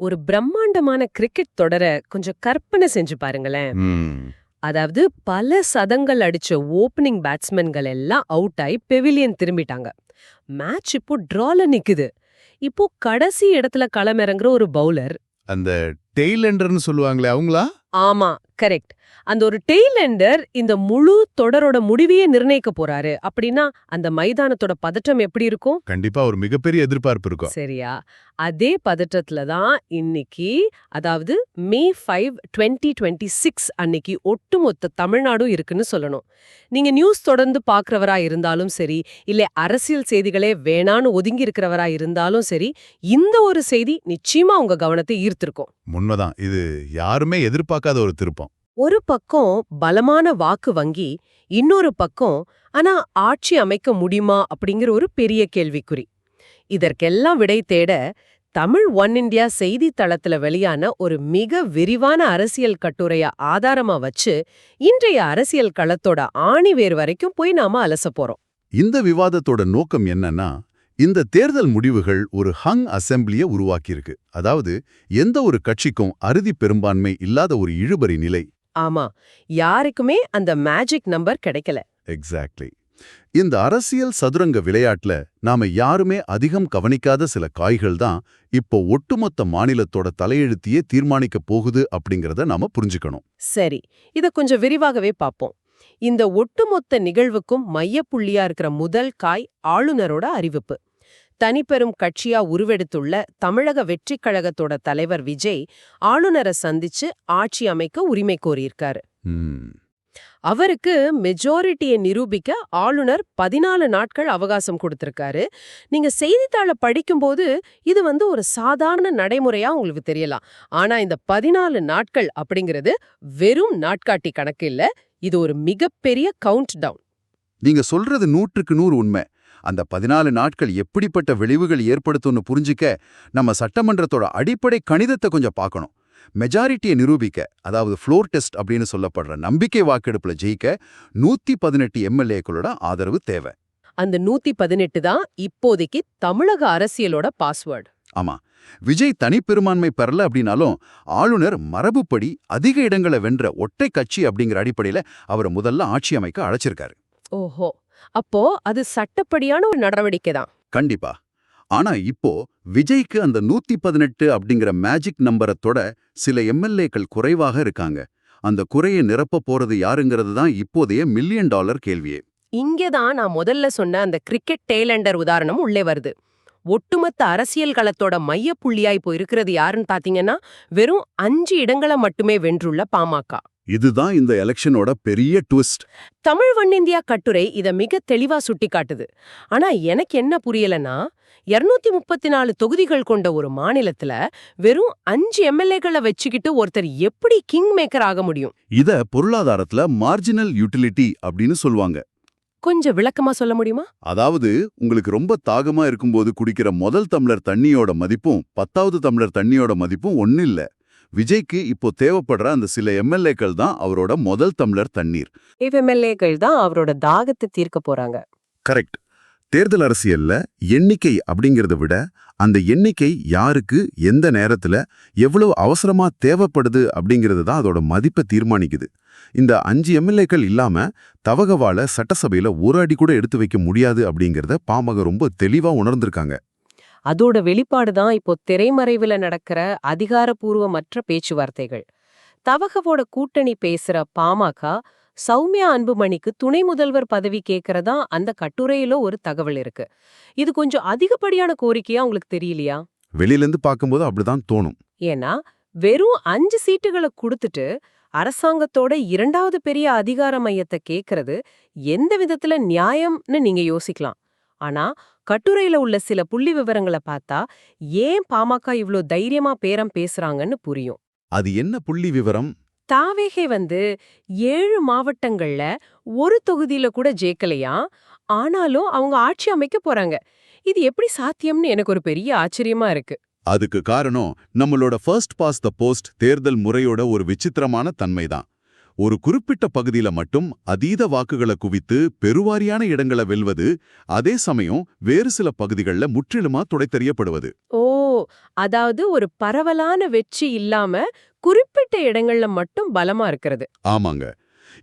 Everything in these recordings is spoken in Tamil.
ஒரு பிரம்மாண்டமான கிரிக்கெட் தொடர கொஞ்சம் கற்பனை செஞ்சு பாருங்களேன். ம். அதாவது பல சதங்கள் அடிச்ச ஓப்பனிங் பேட்ஸ்மேன்கள் எல்லாம் அவுட் ஆகி பெவிலியன் திரும்பிட்டாங்க. மேட்ச் இப்போ டிரால நிக்குது. இப்போ கடைசி இடத்துல களமிறங்குற ஒரு பவுலர். அந்த டெய்லெண்டர்னு சொல்லுவாங்களே அவங்களா? ஆமா, கரெக்ட். அந்த ஒரு டெய்லெண்டர் இந்த முழு தொடரோட முடிவையே நிர்ணயிக்க போறாரு அப்படின்னா அந்த மைதானத்தோட பதட்டம் எப்படி இருக்கும்? கண்டிப்பா ஒரு மிகப்பெரிய எதிர்பார்ப்பு இருக்கும். சரியா? அதே பதற்றத்துல தான் இன்னைக்கு, அதாவது மே 5, 2026 அன்னைக்கு ஒட்டுமொத்த தமிழ்நாடும் இருக்குன்னு சொல்லணும். நீங்க நியூஸ் தொடர்ந்து பார்க்கறவரா இருந்தாலும் சரி, இல்ல அரசியல் செய்திகளே வேணான்னு ஒதுங்கி இருக்கிறவரா இருந்தாலும் சரி, இந்த ஒரு செய்தி நிச்சயமா உங்க கவனத்தை ஈர்த்திருக்கும். உண்மைதான். இது யாருமே எதிர்பார்க்காத ஒரு திருப்பம். ஒரு பக்கம் பலமான வாக்கு வங்கி, இன்னொரு பக்கம் ஆனா ஆட்சி அமைக்க முடியுமா அப்படிங்கிற ஒரு பெரிய கேள்விக்குறி. இதற்கெல்லாம் விடை தேட தமிழ் ஒன் இண்டியா செய்தி தளத்துல வெளியான ஒரு மிக விரிவான அரசியல் கட்டுரைய ஆதாரமா வச்சு இன்றைய அரசியல் களத்தோட ஆணிவேர் வரைக்கும் போய் நாம அலச போறோம். இந்த விவாதத்தோட நோக்கம் என்னன்னா, இந்த தேர்தல் முடிவுகள் ஒரு ஹங் அசெம்பிளியை உருவாக்கியிருக்கு. அதாவது எந்த ஒரு கட்சிக்கும் அறுதி பெரும்பான்மை இல்லாத ஒரு இழுபறி நிலை. ஆமா, யாருக்குமே அந்த மேஜிக் நம்பர் கிடைக்கல. எக்ஸாக்ட்லி. இந்த அரசியல் சதுரங்க விளையாட்டுல நாம யாருமே அதிகம் கவனிக்காத சில காய்கள் தான் இப்போ ஒட்டுமொத்த மாநிலத்தோட தலையெழுத்தையே தீர்மானிக்க போகுது அப்படிங்கறத நாம புரிஞ்சுக்கணும். சரி, இத கொஞ்சம் விரிவாகவே பார்ப்போம். இந்த ஒட்டுமொத்த நிகழ்வுக்கும் மையப்புள்ளியா இருக்கிற முதல் காய் ஆளுநரோட அறிவிப்பு. தனிப்பெரும் கட்சியா உருவெடுத்துள்ள தமிழக வெற்றிக் கழகத்தோட தலைவர் விஜய் ஆளுநரை சந்திச்சு ஆட்சி அமைக்க உரிமை கோரியிருக்காரு. ம். அவருக்கு மெஜாரிட்டியை நிரூபிக்க ஆளுநர் 14 நாட்கள் அவகாசம் கொடுத்திருக்காரு. நீங்க செய்தித்தாளை படிக்கும்போது இது ஒரு சாதாரண நடைமுறையா உங்களுக்கு தெரியலாம். ஆனா இந்த 14 நாட்கள் அப்படிங்கிறது வெறும் நாட்காட்டி கணக்கு இல்ல, இது ஒரு மிகப்பெரிய கவுண்ட் டவுன். நீங்க சொல்றது 100க்கு 100 உண்மை. அந்த 14 நாட்கள் எப்படிப்பட்ட விளைவுகள் ஏற்படுத்தும்னு புரிஞ்சிக்க நம்ம சட்டமன்றத்தோட அடிப்படை கணிதத்தை கொஞ்சம் பார்க்கணும். மெஜாரிட்டியை நிரூபிக்க, அதாவது ஃப்ளோர் டெஸ்ட் அப்படின்னு சொல்லப்படுற நம்பிக்கை வாக்கெடுப்புல ஜெயிக்க 118 எம்எல்ஏக்களோட ஆதரவு தேவை. அந்த 118 தான் இப்போதைக்கு தமிழக அரசியலோட பாஸ்வேர்டு. ஆமா, விஜய் தனிப்பெரும்பான்மை பெறல அப்படின்னாலும் ஆளுநர் மரபுப்படி அதிக இடங்களை வென்ற ஒற்றை கட்சி அப்படிங்கிற அடிப்படையில அவரை முதல்ல ஆட்சி அமைக்க அழைச்சிருக்காரு. ஓஹோ, அப்போ அது சட்டப்படியான ஒரு நடவடிக்கை தான். கண்டிப்பா. ஆனா இப்போ விஜய்க்கு அந்த 118 அப்படிங்கிற மேஜிக் நம்பரத்தோட சில எம்எல்ஏக்கள் குறைவாக இருக்காங்க. அந்த குறையை நிரப்ப போறது யாருங்கிறது தான் இப்போதைய $1 மில்லியன் கேள்வியே. இங்கதான் நான் முதல்ல சொன்ன அந்த கிரிக்கெட் டெய்லெண்டர் உதாரணம் உள்ளே வருது. ஒட்டுமொத்த அரசியல் களத்தோட மையப்புள்ளியா இப்போ இருக்கிறது யாருன்னு பாத்தீங்கன்னா வெறும் 5 இடங்களை மட்டுமே வென்றுள்ள பாமக. இதுதான் இந்த எலெக்ஷனோட பெரிய ட்விஸ்ட். தமிழ் ஒன் இந்தியா கட்டுரை இத மிக தெளிவா சுட்டி காட்டுது. ஆனா எனக்கு என்ன புரியலன்னா, 234 தொகுதிகள் கொண்ட ஒரு மாநிலத்துல வெறும் 5 எம்எல்ஏக்களை வச்சுக்கிட்டு ஒருத்தர் எப்படி கிங் மேக்கர் ஆக முடியும்? இத பொருளாதாரத்துல மார்ஜினல் யூட்டிலிட்டி அப்படின்னு சொல்லுவாங்க. கொஞ்சம் விளக்கமா சொல்ல முடியுமா? அதாவது உங்களுக்கு ரொம்ப தாகமா இருக்கும்போது குடிக்கிற முதல் டம்ளர் தண்ணியோட மதிப்பும் 10வது டம்ளர் தண்ணியோட மதிப்பும் ஒண்ணு இல்ல. விஜய்க்கு இப்போ தேவைப்படுற அந்த சில எம்எல்ஏக்கள் தான் அவரோட முதல் டம்ளர் தண்ணீர். எம்எல்ஏக்கள் தான் அவரோட தாகத்தை தீர்க்க போறாங்க. கரெக்ட். தேர்தல் அரசியல்ல எண்ணிக்கை அப்படிங்கறத விட அந்த எண்ணிக்கை யாருக்கு எந்த நேரத்துல எவ்வளவு அவசரமா தேவைப்படுது அப்படிங்கிறது தான் அதோட மதிப்பை தீர்மானிக்குது. இந்த 5 எம்எல்ஏக்கள் இல்லாம தவகவால சட்டசபையில ஒரு அடி கூட எடுத்து வைக்க முடியாது அப்படிங்கறத பாமக ரொம்ப தெளிவா உணர்ந்திருக்காங்க. அதோட வெளிப்பாடுதான் இப்போ திரைமறைவுல நடக்கிற அதிகாரப்பூர்வமற்ற பேச்சுவார்த்தைகள். தவகவோட கூட்டணி பேசுற பாமக சௌமியா அன்புமணிக்கு துணை முதல்வர் பதவி கேட்கறதா அந்த கட்டுரையில ஒரு தகவல் இருக்கு. இது கொஞ்சம் அதிகப்படியான கோரிக்கையா உங்களுக்கு தெரியலையா? வெளியிலிருந்து பார்க்கும்போது அப்படிதான் தோணும். ஏன்னா வெறும் 5 சீட்டுகளை கொடுத்துட்டு அரசாங்கத்தோட 2வது பெரிய அதிகார மையத்தை கேட்கறது எந்த விதத்துல நியாயம்னு நீங்க யோசிக்கலாம். ஆனா கட்டுரையில உள்ள சில புள்ளி விவரங்களை பார்த்தா ஏன் பாமக இவ்ளோ தைரியமா பேரம் பேசுறாங்கன்னு புரியும். அது என்ன புள்ளி விவரம்? தாவேகே 7 மாவட்டங்கள்ல ஒரு தொகுதியில கூட ஜெயிக்கலையா, ஆனாலும் அவங்க ஆட்சி அமைக்க போறாங்க. இது எப்படி சாத்தியம்னு எனக்கு ஒரு பெரிய ஆச்சரியமா இருக்கு. அதுக்கு காரணம் நம்மளோட ஃபர்ஸ்ட் பாஸ் த போஸ்ட் தேர்தல் முறையோட ஒரு விசித்திரமான தன்மைதான். ஒரு குறிப்பிட்ட பகுதியில மட்டும் அதீத வாக்குகளை குவித்து பெருவாரியான இடங்களை வெல்வது, அதே சமயம் வேறு சில பகுதிகளில் முற்றிலுமா துடைத்தெறியப்படுவது. ஓ, அதாவது ஒரு பரவலான வெற்றி இல்லாம குறிப்பிட்ட இடங்கள்ல மட்டும் பலமா இருக்கிறது. ஆமாங்க.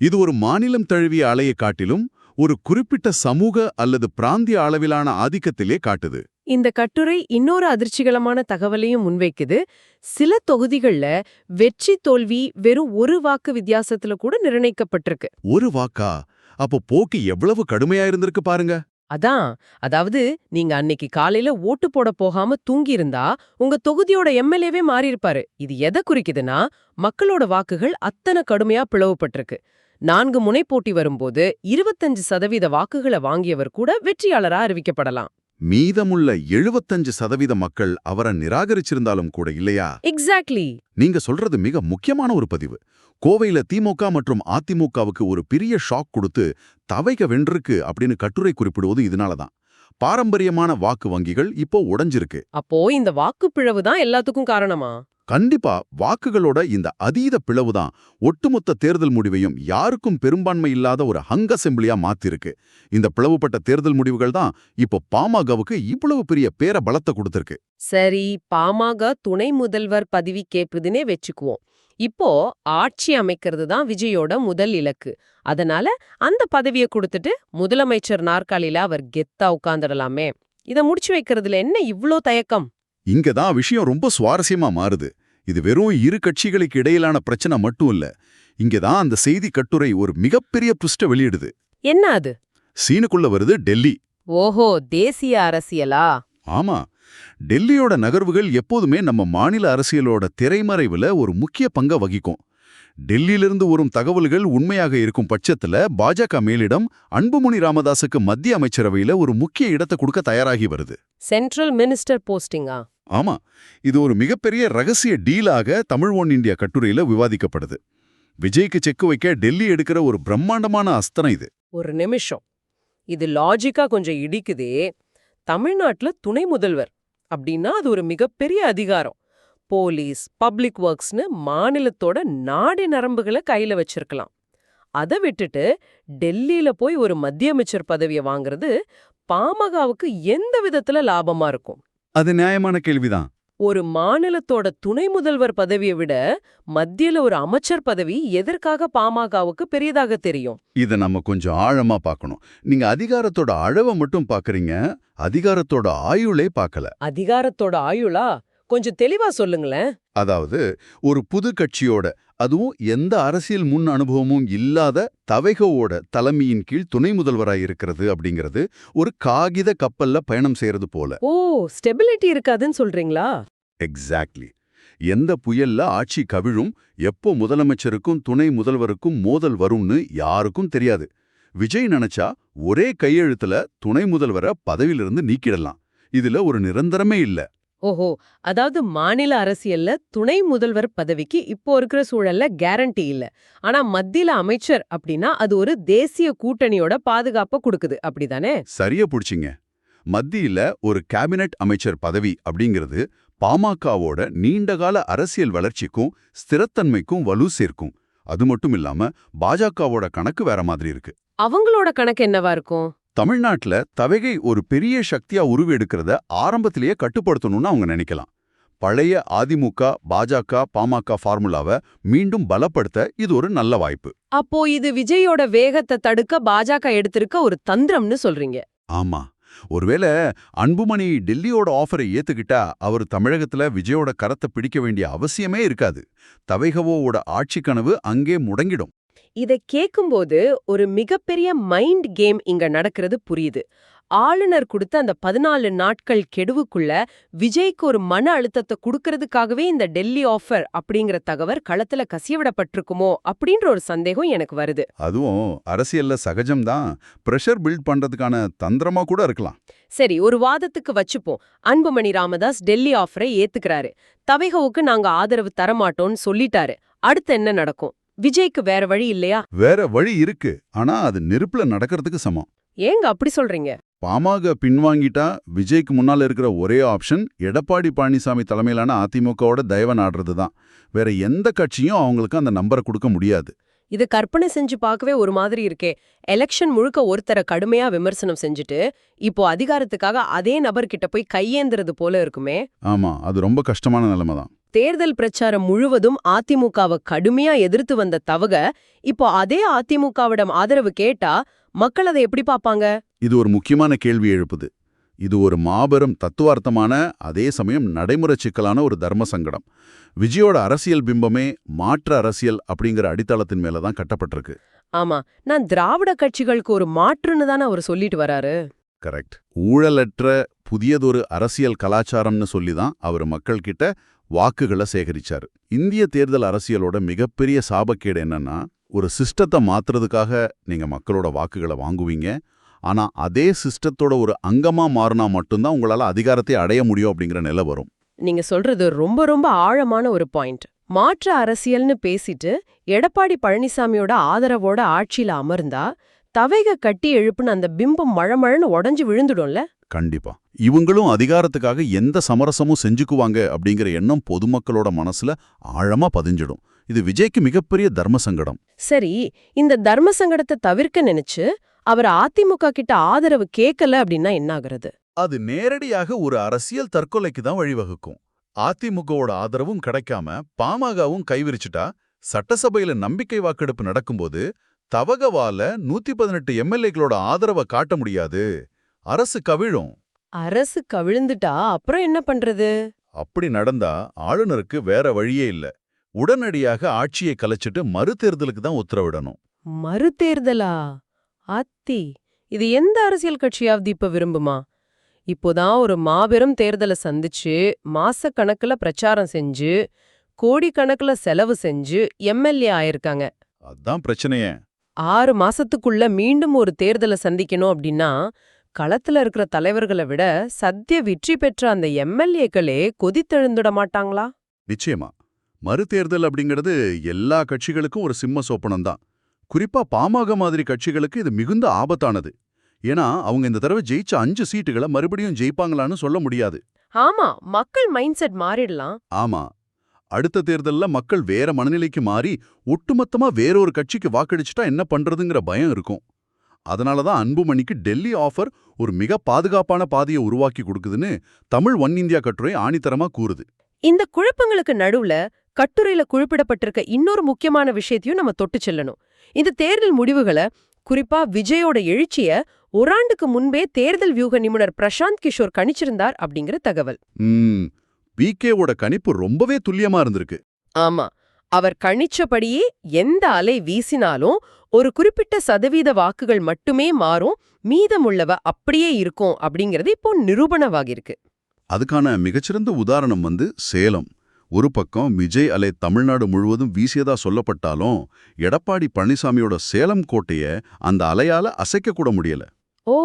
இது ஒரு மாநிலம் தழுவிய அலையை காட்டிலும் ஒரு குறிப்பிட்ட சமூக அல்லது பிராந்திய அளவிலான ஆதிக்கத்திலே காட்டுது. இந்த கட்டுரை இன்னொரு அதிர்ச்சிகரமான தகவலையும் முன்வைக்குது. சில தொகுதிகள்ல வெற்றி தோல்வி வெறும் ஒரு வாக்கு வித்தியாசத்துல கூட நிர்ணயிக்கப்பட்டிருக்கு. ஒரு வாக்கா? அப்போ போக்கு எவ்வளவு கடுமையா இருந்திருக்கு பாருங்க. அதாவது நீங்க அன்னைக்கு காலையில ஓட்டு போட போகாம தூங்கியிருந்தா உங்க தொகுதியோட எம்எல்ஏவே மாறியிருப்பாரு. இது எதை குறிக்குதுன்னா, மக்களோட வாக்குகள் அத்தனை கடுமையா பிளவுபட்டிருக்கு. 4 முனை போட்டி வரும்போது 25% வாக்குகளை வாங்கியவர் கூட வெற்றியாளரா அறிவிக்கப்படலாம். மீதமுள்ள 75% மக்கள் அவரை நிராகரிச்சிருந்தாலும் கூட இல்லையா? எக்ஸாக்ட்லி. நீங்க சொல்றது மிக முக்கியமான ஒரு பதிவு. கோவையில திமுக மற்றும் அதிமுகவுக்கு ஒரு பெரிய ஷாக் கொடுத்து தவைக வென்றிருக்கு அப்படின்னு கட்டுரை குறிப்பிடுவது இதனாலதான். பாரம்பரியமான வாக்கு வங்கிகள் இப்போ உடைஞ்சிருக்கு. அப்போ இந்த வாக்குப்பிழவு தான் எல்லாத்துக்கும் காரணமா? கண்டிப்பா வாக்குகளோட இந்த அதீத பிளவுதான் ஒட்டுமொத்த தேர்தல் முடிவையும் யாருக்கும் பெரும்பான்மை இல்லாத ஒரு ஹங் அசெம்பிளியா மாத்திருக்கு. இந்த பிளவுபட்ட தேர்தல் முடிவுகள் தான் இப்போ பாமகவுக்கு இவ்வளவு பெரிய பேர பலத்தை கொடுத்திருக்கு. சரி, பாமக துணை முதல்வர் பதவி கேட்பதுனே வச்சுக்குவோம். இப்போ ஆட்சி அமைக்கிறது தான் விஜயோட முதல் இலக்கு. அதனால அந்த பதவியை கொடுத்துட்டு முதலமைச்சர் நாற்காலியில அவர் கெத்தா உட்கார்ந்துடலாமே. இத முடிச்சு வைக்கிறதுல என்ன இவ்ளோ தயக்கம்? இங்கதான் விஷயம் ரொம்ப சுவாரஸ்யமா மாறுது. இது வெறும் இரு கட்சிகளுக்கு இடையிலான பிரச்சனை மட்டும் இல்ல. இங்கதான் அந்த செய்தி கட்டுரை ஒரு மிகப்பெரிய ட்விஸ்ட வெளியிடுது. என்ன அது? சீனுக்குள்ள வருது டெல்லி. ஓஹோ, தேசிய அரசியலா? ஆமா, டெல்லியோட நகர்வுகள் எப்போதுமே நம்ம மாநில அரசியலோட திரைமறைவுல ஒரு முக்கிய பங்கை வகிக்கும். டெல்லியிலிருந்து வரும் தகவல்கள் உண்மையாக இருக்கும் பட்சத்துல பாஜக மேலிடம் அன்புமணி ராமதாஸுக்கு மத்திய அமைச்சரவையில ஒரு முக்கிய இடத்தை கொடுக்க தயாராகி வருது. சென்ட்ரல் மினிஸ்டர் போஸ்டிங்கா? ஆமா, இது ஒரு மிகப்பெரிய ரகசிய டீலாக தமிழ் ஒன் இந்தியா கட்டுரையில விவாதிக்கப்படுது. விஜய்க்கு செக்கு வைக்க டெல்லி எடுக்கிற ஒரு பிரம்மாண்டமான அஸ்திரம் இது. ஒரு நிமிஷம், இது லாஜிக்கா கொஞ்சம் இடிக்குதே. தமிழ்நாட்டுல துணை முதல்வர் அப்படின்னா அது ஒரு மிகப்பெரிய அதிகாரம். போலீஸ், பப்ளிக் ஒர்க்ஸ்னு மாநிலத்தோட நாடி நரம்புகளை கையில வச்சிருக்கலாம். அதை விட்டுட்டு டெல்லியில போய் ஒரு மத்திய அமைச்சர் பதவியை வாங்குறது பாமகவுக்கு எந்த விதத்துல லாபமா இருக்கும்? அது நியாயமான கேள்விதான். ஒரு மாநிலத்தோட துணை முதல்வர் பதவியை விட மத்தியில ஒரு அமைச்சர் பதவி எதற்காக பாமகவுக்கு பெரியதாக தெரியும்? இத நம்ம கொஞ்சம் ஆழமா பார்க்கணும். நீங்க அதிகாரத்தோட அளவை மட்டும் பார்க்கறீங்க, அதிகாரத்தோட ஆயுளே பார்க்கல. அதிகாரத்தோட ஆயுளா? கொஞ்சம் தெளிவா சொல்லுங்களேன். அதாவது ஒரு புது கட்சியோட, அதுவும் எந்த அரசியல் முன் அனுபவமும் இல்லாத தவைகவோட தலைமையின் கீழ் துணை முதல்வராய் இருக்கிறது அப்படிங்கிறது ஒரு காகித கப்பல்ல பயணம் செய்யறது போல. ஓ, ஸ்டெபிலிட்டி இருக்காதுன்னு சொல்றீங்களா? எக்ஸாக்ட்லி. எந்த புயல்ல ஆட்சி கவிழும், எப்போ முதலமைச்சருக்கும் துணை முதல்வருக்கும் மோதல் வரும்னு யாருக்கும் தெரியாது. விஜய் நினைச்சா ஒரே கையெழுத்துல துணை முதல்வரை பதவியிலிருந்து நீக்கிடலாம். இதுல ஒரு நிரந்தரமே இல்ல. ஓஹோ, அதாவது மாநில அரசியல்ல துணை முதல்வர் பதவிக்கு இப்போ இருக்கிற சூழல்ல கேரண்டி இல்ல. ஆனா மத்தியில அமைச்சர் அப்படின்னா அது ஒரு தேசிய கூட்டணியோட பாதுகாப்பை கொடுக்குது, அப்படிதானே? சரியா புடிச்சிங்க. மத்தியில ஒரு கேபினெட் அமைச்சர் பதவி அப்படிங்கிறது பாமகவோட நீண்டகால அரசியல் வளர்ச்சிக்கும் ஸ்திரத்தன்மைக்கும் வலு சேர்க்கும். அது மட்டும் இல்லாம பாஜகவோட கணக்கு வேற மாதிரி இருக்கு. அவங்களோட கணக்கு என்னவா இருக்கும்? தமிழ்நாட்டுல தவைகை ஒரு பெரிய சக்தியா உருவெடுக்கிறத ஆரம்பத்திலேயே கட்டுப்படுத்தணும்னு அவங்க நினைக்கலாம். பழைய அதிமுக, பாஜக, பாமக ஃபார்முலாவை மீண்டும் பலப்படுத்த இது ஒரு நல்ல வாய்ப்பு. அப்போ இது விஜயோட வேகத்தை தடுக்க பாஜக எடுத்திருக்க ஒரு தந்திரம்னு சொல்றீங்க? ஆமா. ஒருவேளை அன்புமணி டெல்லியோட ஆஃபரை ஏத்துக்கிட்டா அவர் தமிழகத்துல விஜயோட கரத்தை பிடிக்க வேண்டிய அவசியமே இருக்காது. தவைகவோட ஆட்சி கனவு அங்கே முடங்கிடும். இதை கேட்கும்போது ஒரு மிகப்பெரிய மைண்ட் கேம் இங்க நடக்கிறது புரியுது. ஆளுநர் கொடுத்த அந்த 14 நாட்கள் கெடுவுக்குள்ள விஜய்க்கு ஒரு மன அழுத்தத்தை கொடுக்கறதுக்காகவே இந்த டெல்லி ஆஃபர் அப்படிங்கிற தகவல் களத்துல கசியவிடப்பட்டிருக்குமோ அப்படின்ற ஒரு சந்தேகம் எனக்கு வருது. அதுவும் அரசியல்ல சகஜம்தான். பிரஷர் பில்ட் பண்றதுக்கான தந்திரமா கூட இருக்கலாம். சரி, ஒரு வாதத்துக்கு வச்சுப்போம். அன்புமணி ராமதாஸ் டெல்லி ஆஃபரை ஏத்துக்கிறாரு. தவைகவுக்கு நாங்க ஆதரவு தரமாட்டோம்னு சொல்லிட்டாரு. அடுத்து என்ன நடக்கும்? விஜய்க்கு வேற வழி இல்லையா? வேற வழி இருக்கு. ஆனா அது நெருப்புல நடக்கிறதுக்கு சமம். ஏங்க அப்படி சொல்றீங்க? பாமக பின்வாங்கிட்டா விஜய்க்கு முன்னால இருக்கிற ஒரே ஆப்ஷன் எடப்பாடி பழனிசாமி தலைமையிலான அதிமுகவோட தயவ நாடுறது தான். வேற எந்த கட்சியும் அவங்களுக்கு அந்த நம்பரை கொடுக்க முடியாது. இது கற்பனை செஞ்சு பார்க்கவே ஒரு மாதிரி இருக்கே. எலெக்ஷன் முழுக்க ஒருத்தரை கடுமையா விமர்சனம் செஞ்சுட்டு இப்போ அதிகாரத்துக்காக அதே நபர்கிட்ட போய் கையேந்துறது போல இருக்குமே. ஆமா, அது ரொம்ப கஷ்டமான நிலைமை தான். தேர்தல் பிரச்சாரம் முழுவதும் அதிமுகவை கடுமையா எதிர்த்து வந்த தவக இப்போ அதே அதிமுகவிடம் ஆதரவு கேட்டா மக்கள் அதை எப்படி பாப்பாங்க? இது ஒரு முக்கியமான கேள்வி எழுப்புது. இது ஒரு மாபெரும் தத்துவார்த்தமான, அதே சமயம் நடைமுறை சிக்கலான ஒரு தர்ம சங்கடம். விஜயோட அரசியல் பிம்பமே மாற்று அரசியல் அப்படிங்கிற அடித்தளத்தின் மேல தான் கட்டப்பட்டிருக்கு. ஆமா, நான் திராவிட கட்சிகளுக்கு ஒரு மாற்றுன்னு தானே அவர் சொல்லிட்டு வராரு. கரெக்ட். ஊழலற்ற புதியதொரு அரசியல் கலாச்சாரம்னு சொல்லி தான் அவர் மக்கள்கிட்ட வாக்குகளை சேகரிச்சாரு. இந்திய தேர்தல் அரசியலோட மிகப்பெரிய சாபக்கேடு என்னன்னா, ஒரு சிஸ்டத்தை மாத்துறதுக்காக நீங்க மக்களோட வாக்குகளை வாங்குவீங்க. ஆனா அதே சிஸ்டத்தோட ஒரு அங்கமா மாறினா மட்டும்தான் உங்களால அதிகாரத்தை அடைய முடியும் அப்படிங்கிற நிலை வரும். நீங்க சொல்றது ரொம்ப ரொம்ப ஆழமான ஒரு பாயிண்ட். மாற்று அரசியல்னு பேசிட்டு எடப்பாடி பழனிசாமியோட ஆதரவோட ஆட்சியில அமர்ந்தா தவைக கட்டி எழுப்புன அந்த பிம்பம் மழமழன்னு உடைஞ்சு விழுந்துடும்ல. கண்டிப்பா. இவங்களும் அதிகாரத்துக்காக எந்த சமரசமும் செஞ்சுக்குவாங்க அப்படிங்கிற எண்ணம் பொதுமக்களோட மனசுல ஆழமா பதிஞ்சிடும். இது விஜய்க்கு மிகப்பெரிய தர்ம சங்கடம். சரி, இந்த தர்ம சங்கடத்தை தவிர்க்க நினைச்சு அவர் அதிமுக கிட்ட ஆதரவு கேட்கல அப்படின்னா என்ன ஆகுறது? அது நேரடியாக ஒரு அரசியல் தற்கொலைக்கு தான் வழிவகுக்கும். அதிமுகவோட ஆதரவும் கிடைக்காம பாமகவும் கைவிரிச்சுட்டா, சட்டசபையில நம்பிக்கை வாக்கெடுப்பு நடக்கும்போது தவகவால 118 எம்எல்ஏக்களோட ஆதரவை காட்ட முடியாது. அரசு கவிழும். அரசு கவிழ்ந்துட்டா அப்புறம் என்ன பண்றது? அப்படி நடந்தா ஆளுநருக்கு வேற வழியே இல்ல. உடனடியாக ஆட்சியை கலைச்சிட்டு மறுதேர்தலுக்கு தான் உத்தரவிடணும். மறுதேர்தலா? அத்தி, இது எந்த அரசியல் கட்சியாவது இப்ப விரும்புமா? இப்போதான் ஒரு மாபெரும் தேர்தலை சந்திச்சு மாசக்கணக்குல பிரச்சாரம் செஞ்சு கோடிக்கணக்குல செலவு செஞ்சு எம்எல்ஏ ஆயிருக்காங்க. அதான் பிரச்சனையே. 6 மாசத்துக்குள்ள மீண்டும் ஒரு தேர்தலை சந்திக்கணும் அப்படின்னா களத்துல இருக்கிற தலைவர்களை விட சத்திய வெற்றி பெற்ற அந்த எம்எல்ஏக்களே கொதித்தெழுந்துட மாட்டாங்களா? நிச்சயமா. மறுதேர்தல் அப்படிங்கிறது எல்லா கட்சிகளுக்கும் ஒரு சிம்ம சோப்பனம் தான். குறிப்பா பாமக மாதிரி கட்சிகளுக்கு இது மிகுந்த ஆபத்தானது. ஏன்னா அவங்க இந்த தடவை ஜெயிச்ச 5 சீட்டுகளை மறுபடியும் ஜெயிப்பாங்களான்னு சொல்ல முடியாது. ஆமா, மக்கள் மைண்ட் செட் மாறிடலாம். ஆமா, அடுத்த தேர்தல்ல மக்கள் வேற மனநிலைக்கு மாறி ஒட்டுமொத்தமா வேறொரு கட்சிக்கு வாக்களிச்சுட்டா என்ன பண்றதுங்கிற பயம் இருக்கும். அதனாலதான் அன்புமணிக்கு டெல்லி ஆஃபர் ஒரு மிக பாதுகாப்பான பாதையை உருவாக்கி கொடுக்குதுன்னு தமிழ் ஒன் இந்தியா கட்டுரை ஆணித்தரமா கூறுது. இந்த குழப்பங்களுக்கு நடுவுல கட்டுரையில குறிப்பிடப்பட்டிருக்க இன்னொரு முக்கியமான விஷயத்தையும் நம்ம தொட்டு செல்லணும். இந்த தேர்தல் முடிவுகளை, குறிப்பா விஜயோட எழுச்சிய ஓராண்டுக்கு முன்பே தேர்தல் வியூக நிபுணர் பிரசாந்த் கிஷோர் கணிச்சிருந்தார் அப்படிங்கிற தகவல். பிகேவோட கணிப்பு ரொம்பவே துல்லியமா இருந்திருக்கு. ஆமா, அவர் கணிச்சபடியே எந்த அலை வீசினாலும் ஒரு குறிப்பிட்ட சதவீத வாக்குகள் மட்டுமே மாறும், மீதமுள்ளவ அப்படியே இருக்கும் அப்படிங்கிறது இப்போ நிரூபணமாகிருக்கு. அதுக்கான மிகச்சிறந்த உதாரணம் சேலம். ஒரு பக்கம் விஜய் அலை தமிழ்நாடு முழுவதும் வீசியதா சொல்லப்பட்டாலும் எடப்பாடி பழனிசாமியோட சேலம் கோட்டைய அந்த அலையால அசைக்க கூட முடியல. ஓ,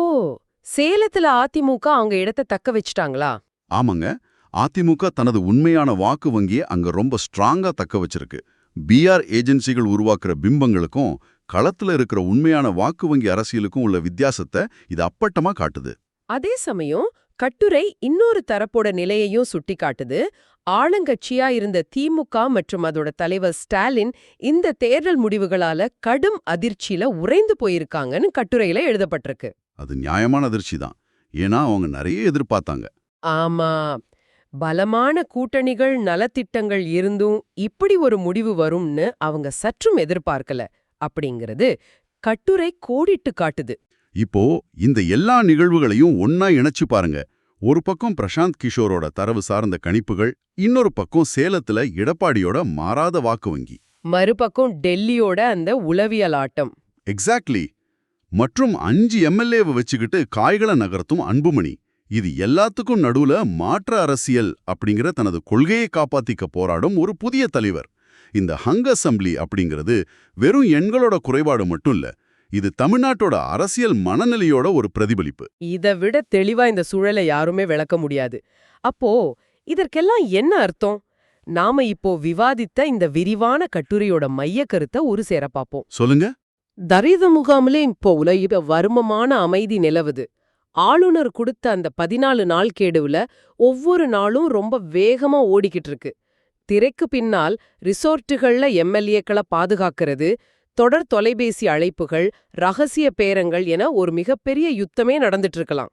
சேலத்துல அதிமுக அவங்க இடத்தை தக்க வச்சிட்டாங்களா? ஆமாங்க, அதிமுக தனது உண்மையான வாக்கு வங்கியை அங்க ரொம்ப ஸ்ட்ராங்கா தக்க வச்சிருக்கு. பிஆர் ஏஜென்சிகள் உருவாக்குற பிம்பங்களுக்கும் களத்துல இருக்கிற உண்மையான வாக்கு வங்கி அரசியலுக்கும் உள்ள வித்தியாசத்தை இது அப்பட்டமா காட்டுது. அதே சமயம் கட்டுரை இன்னொரு தரப்போட நிலையையும் சுட்டிக்காட்டுது. ஆளுங்கட்சியா இருந்த திமுக மற்றும் அதோட தலைவர் ஸ்டாலின் இந்த தேர்தல் முடிவுகளால கடும் அதிர்ச்சியில உறைந்து போயிருக்காங்கன்னு கட்டுரையில எழுதப்பட்டிருக்கு. அது நியாயமான அதிர்ச்சி தான். ஏன்னா அவங்க நிறைய எதிர்பார்த்தாங்க. ஆமா, பலமான கூட்டணிகள் நலத்திட்டங்கள் இருந்தும் இப்படி ஒரு முடிவு வரும்னு அவங்க சற்றும் எதிர்பார்க்கல அப்படிங்கிறது கட்டுரை கோடிட்டு காட்டுது. இப்போ இந்த எல்லா நிகழ்வுகளையும் ஒன்னா இணைச்சு பாருங்க. ஒரு பக்கம் பிரசாந்த் கிஷோரோட தரவு சார்ந்த கணிப்புகள், இன்னொரு பக்கம் சேலத்துல எடப்பாடியோட மாறாத வாக்கு வங்கி, மறுபக்கம் டெல்லியோட அந்த உளவியல் ஆட்டம். எக்ஸாக்ட்லி. மற்றும் 5 எம்எல்ஏவை வச்சுக்கிட்டு காய்களை நகர்த்தும் அன்புமணி. இது எல்லாத்துக்கும் நடுவுல மாற்று அரசியல் அப்படிங்கிற தனது கொள்கையை காப்பாத்திக்க போராடும் ஒரு புதிய தலைவர். இந்த ஹங் அசெம்பிளி அப்படிங்கிறது வெறும் எண்களோட குறைபாடு மட்டும் இல்ல, இது தமிழ்நாட்டோட அரசியல் மனநிலையோட ஒரு பிரதிபலிப்பு. இதை விட தெளிவா இந்த சூழலை யாருமே விளக்க முடியாது. அப்போ இதற்கெல்லாம் என்ன அர்த்தம்? நாம இப்போ விவாதித்த இந்த விரிவான கட்டுரையோட மைய கருத்தை ஒரு சேர பாப்போம். சொல்லுங்க. தரித முகாமிலே இப்போ உலக வருமமான அமைதி நிலவுது. ஆளுநர் கொடுத்த அந்த 14 நாள் கேடுவுல ஒவ்வொரு நாளும் ரொம்ப வேகமா ஓடிக்கிட்டு இருக்கு. திரைக்கு பின்னால் ரிசோர்ட்டுகள்ல எம்எல்ஏக்களை பாதுகாக்கிறது, தொடர் தொலைபேசி அழைப்புகள், ரகசிய பேரங்கள் என ஒரு மிகப்பெரிய யுத்தமே நடந்துட்டு இருக்கலாம்.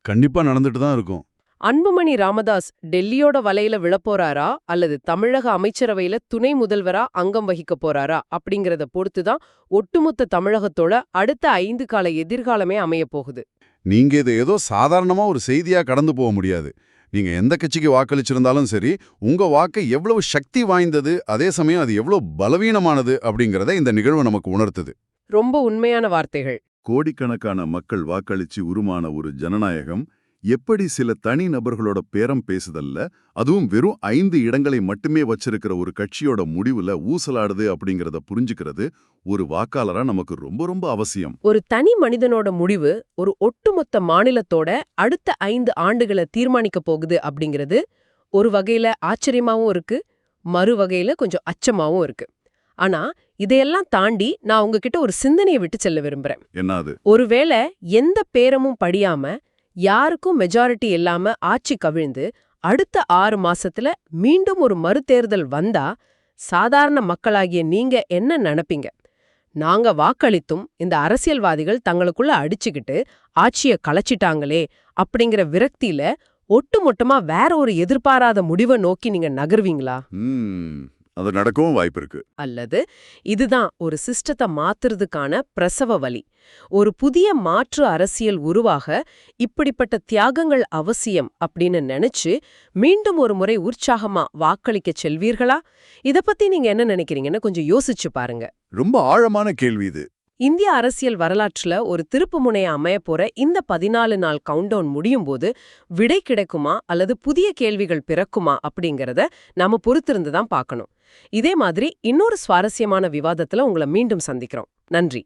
கண்டிப்பா நடந்துட்டு தான் இருக்கும். அன்புமணி ராமதாஸ் டெல்லியோட வலையில விழப்போறாரா அல்லது தமிழக அமைச்சரவையில துணை முதல்வரா அங்கம் வகிக்க போறாரா அப்படிங்கறத பொறுத்துதான் ஒட்டுமொத்த தமிழகத்தோட அடுத்த 5 கால எதிர்காலமே அமையப் போகுது. நீங்க இதை ஏதோ சாதாரணமா ஒரு செய்தியா கடந்து போக முடியாது. நீங்க எந்த கட்சிக்கு வாக்களிச்சிருந்தாலும் சரி, உங்க வாக்கு எவ்வளவு சக்தி வாய்ந்தது, அதே சமயம் அது எவ்வளவு பலவீனமானது அப்படிங்கறத இந்த நிகழ்வு நமக்கு உணர்த்துது. ரொம்ப உண்மையான வார்த்தைகள். கோடிக்கணக்கான மக்கள் வாக்களிச்சு உருமான ஒரு ஜனநாயகம் எப்படி சில தனி நபர்களோட பேரம் பேசுதல்ல, அதுவும் வெறும் 5 இடங்களை மட்டுமே வச்சிருக்கிற ஒரு கட்சியோட முடிவுல ஊசலாடுது அப்படிங்கறத புரிஞ்சுக்கிறது ஒரு வாக்காளரா நமக்கு ரொம்ப ரொம்ப அவசியம். ஒரு தனி மனிதனோட முடிவு ஒரு ஒட்டுமொத்த மாநிலத்தோட அடுத்த 5 ஆண்டுகளை தீர்மானிக்க போகுது அப்படிங்கிறது ஒரு வகையில ஆச்சரியமாவும் இருக்கு, மறு வகையில கொஞ்சம் அச்சமாவும் இருக்கு. ஆனா இதையெல்லாம் தாண்டி நான் உங்ககிட்ட ஒரு சிந்தனையை விட்டு செல்ல விரும்புறேன். என்னது? ஒருவேளை எந்த பேரமும் படியாம யாருக்கும் மெஜாரிட்டி இல்லாம ஆட்சி கவிழ்ந்து அடுத்த 6 மாசத்துல மீண்டும் ஒரு மறுதேர்தல் வந்தா சாதாரண மக்களாகிய நீங்க என்ன நினைப்பீங்க? நாங்க வாக்களித்தும் இந்த அரசியல்வாதிகள் தங்களுக்குள்ள அடிச்சுக்கிட்டு ஆட்சிய கலைச்சிட்டாங்களே அப்படிங்கிற விரக்தியில ஒட்டுமொத்தமா வேற ஒரு எதிர்பாராத முடிவை நோக்கி நீங்க நகர்வீங்களா? அது நடக்கவும் வாய்ப்பு இருக்கு. அல்லது இதுதான் ஒரு சிஸ்டத்தை மாத்துறதுக்கான பிரசவ வழி, ஒரு புதிய மாற்று அரசியல் உருவாக இப்படிப்பட்ட தியாகங்கள் அவசியம் அப்படின்னு நினைச்சு மீண்டும் ஒரு முறை உற்சாகமா வாக்களிக்க செல்வீர்களா? இத பத்தி நீங்க என்ன நினைக்கிறீங்கன்னு கொஞ்சம் யோசிச்சு பாருங்க. ரொம்ப ஆழமான கேள்வி இது. இந்திய அரசியல் வரலாற்றுல ஒரு திருப்பு முனைய அமைய போற இந்த 14 நாள் கவுண்டவுன் முடியும் போது விடை கிடைக்குமா அல்லது புதிய கேள்விகள் பிறக்குமா அப்படிங்கறத நாம பொறுத்திருந்து தான் பார்க்கணும். இதே மாதிரி இன்னொரு சுவாரஸ்யமான விவாதத்துல உங்களை மீண்டும் சந்திக்கிறோம். நன்றி.